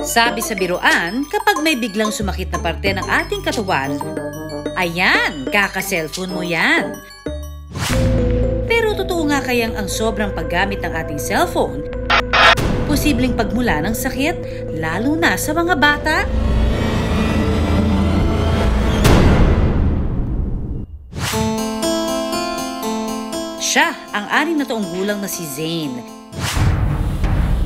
Sabi sa biruan, kapag may biglang sumakit na parte ng ating katawan, ayan, kaka-cellphone mo yan. Pero totoo nga kayang ang sobrang paggamit ng ating cellphone, posibleng pagmula ng sakit, lalo na sa mga bata? Siya ang 6 na taong gulang na si Zane.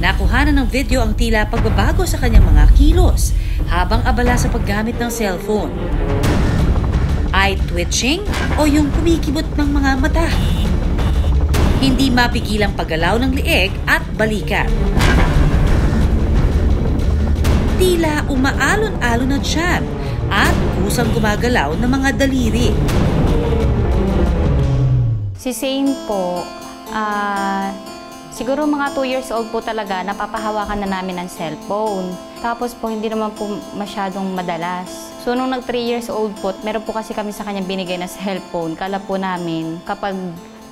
Nakuhanan ng video ang tila pagbabago sa kanyang mga kilos habang abala sa paggamit ng cellphone. Eye twitching o yung kumikibot ng mga mata. Hindi mapigilang paggalaw ng leeg at balikat. Tila umaalon-alon na tiyan at kusang gumagalaw ng mga daliri. Si Zane po, siguro mga 2 years old po talaga, napapahawakan na namin ng cellphone. Tapos po, hindi naman po masyadong madalas. So, nung nag 3 years old po, meron po kasi kami sa kanya binigay na cellphone. Kala po namin, kapag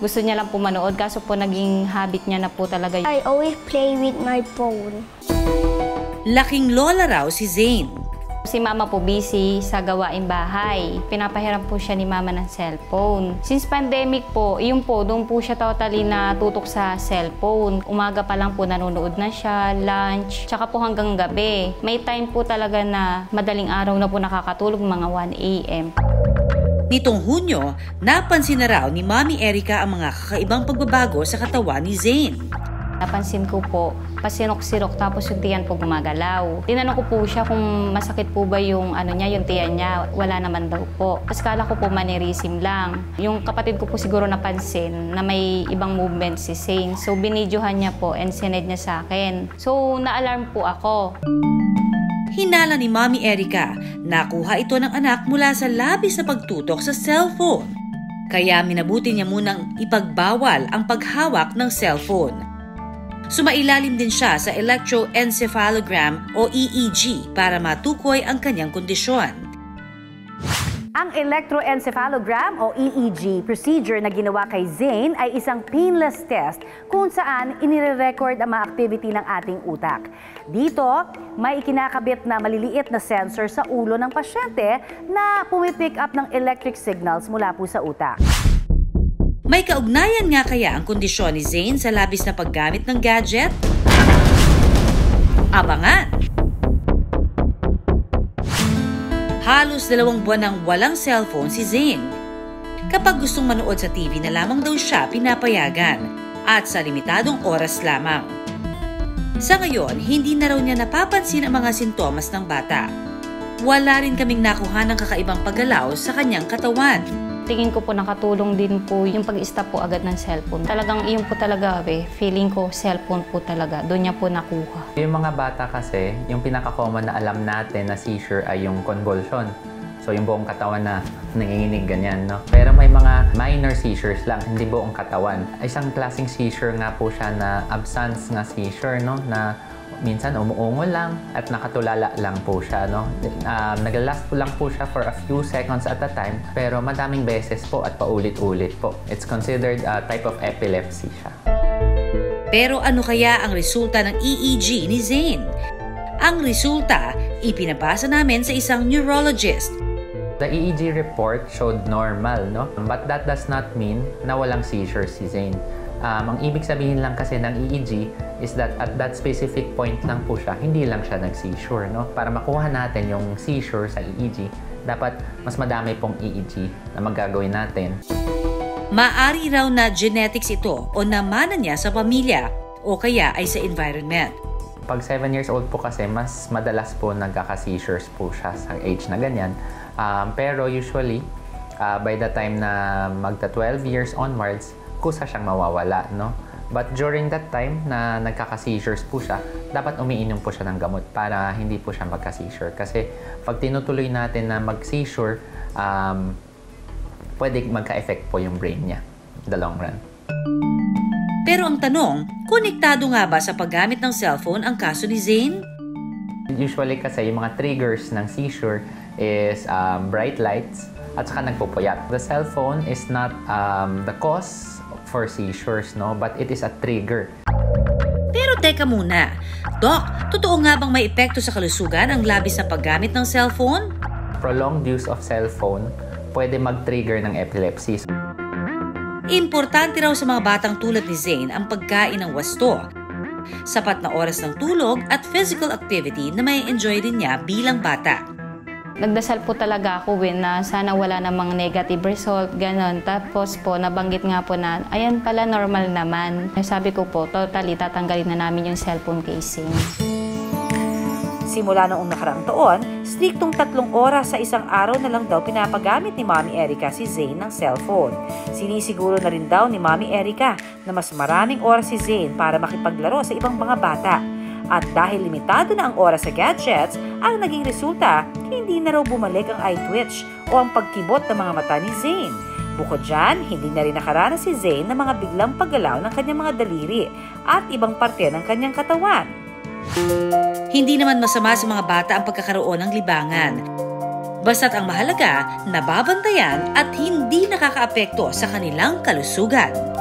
gusto niya lang po manood, kaso po naging habit niya na po talaga. I always play with my phone. Laking lola raw si Zane. Si mama po busy sa gawaing bahay. Pinapahiram po siya ni mama ng cellphone. Since pandemic po, doon po siya totally na tutok sa cellphone. Umaga pa lang po nanonood na siya, lunch, tsaka po hanggang gabi. May time po talaga na madaling araw na po nakakatulog, mga 1 a.m. Nitong Hunyo, napansin na raw ni Mami Erica ang mga kakaibang pagbabago sa katawan ni Zane. Napansin ko po, pasinok-sirok tapos yung tiyan po gumagalaw. Tinanong ko po siya kung masakit po ba yung yung tiyan niya. Wala naman daw po. Tapos kala ko po mannerism lang. Yung kapatid ko po siguro napansin na may ibang movement si Zane. So binidyohan niya po and sinend niya sa akin. So na-alarm po ako. Hinala ni Mami Erica, nakuha ito ng anak mula sa labis na pagtutok sa cellphone. Kaya minabuti niya munang ipagbawal ang paghawak ng cellphone. Sumailalim din siya sa electroencephalogram o EEG para matukoy ang kanyang kondisyon. Ang electroencephalogram o EEG procedure na ginawa kay Zane ay isang painless test kung saan inire-record ang mga activity ng ating utak. Dito, may ikinakabit na maliliit na sensor sa ulo ng pasyente na pumipick up ng electric signals mula po sa utak. May kaugnayan nga kaya ang kondisyon ni Zane sa labis na paggamit ng gadget? Abangan! Halos 2 buwan nang walang cellphone si Zane. Kapag gustong manood sa TV na lamang daw siya pinapayagan at sa limitadong oras lamang. Sa ngayon, hindi na raw niya napapansin ang mga sintomas ng bata. Wala rin kaming nakuha ng kakaibang paggalaw sa kanyang katawan. Tingin ko po nakatulong din po yung pag-stop po agad ng cellphone. Talagang iyon po talaga, feeling ko cellphone po talaga. Doon niya po nakuha. Yung mga bata kasi, yung pinaka-common na alam natin na seizure ay yung convulsion. So yung buong katawan na nanginginig ganyan, no? Pero may mga minor seizures lang, hindi buong katawan. Isang klaseng seizure nga po siya na absence nga seizure, no? Na minsan umuungol lang at nakatulala lang po siya, no? Naglalast po lang po siya for a few seconds at a time, pero madaming beses po at paulit-ulit po. It's considered a type of epilepsy siya. Pero ano kaya ang resulta ng EEG ni Zane? Ang resulta, ipinabasa namin sa isang neurologist. The EEG report showed normal, no? But that does not mean na walang seizure si Zane. Ang ibig sabihin lang kasi ng EEG is that at that specific point lang po siya, hindi lang siya nag-seizure, no? Para makuha natin yung seizure sa EEG, dapat mas madami pong EEG na magagawin natin. Maari raw na genetics ito o namana niya sa pamilya o kaya ay sa environment. Pag 7 years old po kasi, mas madalas po nagkaka-seizures po siya sa age na ganyan. Pero usually, by the time na magta 12 years onwards, kusa siyang mawawala, no? But during that time na nagkaka-seizures po siya, dapat umiinom po siya ng gamot para hindi po siya magka-seizure. Kasi pag tinutuloy natin na mag-seizure, pwede magka-effect po yung brain niya in the long run. Pero ang tanong, konektado nga ba sa paggamit ng cellphone ang kaso ni Zane? Usually kasi yung mga triggers ng seizure is bright lights at saka nagpupuyat. The cellphone is not the cause for seizures, no? But it is a trigger. Pero teka muna. Doc, totoo nga bang may epekto sa kalusugan ang labis na paggamit ng cellphone? Prolonged use of cellphone pwede mag-trigger ng epilepsy. Importante raw sa mga batang tulad ni Zane ang pagkain ng wasto, sapat na oras ng tulog at physical activity na may enjoy din niya bilang bata. Nagdasal po talaga ako na sana wala namang negative result, ganon. Tapos po, nabanggit nga po na, ayan pala, normal naman. Sabi ko po, totally tatanggalin na namin yung cellphone casing. Simula noong nakaraang taon, striktong 3 oras sa isang araw na lang daw pinapagamit ni Mommy Erica si Zane ng cellphone. Sinisiguro na rin daw ni Mommy Erica na mas maraming oras si Zane para makipaglaro sa ibang mga bata. At dahil limitado na ang oras sa gadgets, ang naging resulta, hindi na raw bumalik ang eye twitch o ang pagkibot ng mga mata ni Zane. Bukod dyan, hindi na rin nakaranas si Zane ng mga biglang paggalaw ng kanyang mga daliri at ibang parte ng kanyang katawan. Hindi naman masama sa mga bata ang pagkakaroon ng libangan. Basta't ang mahalaga, nababantayan at hindi nakakaapekto sa kanilang kalusugan.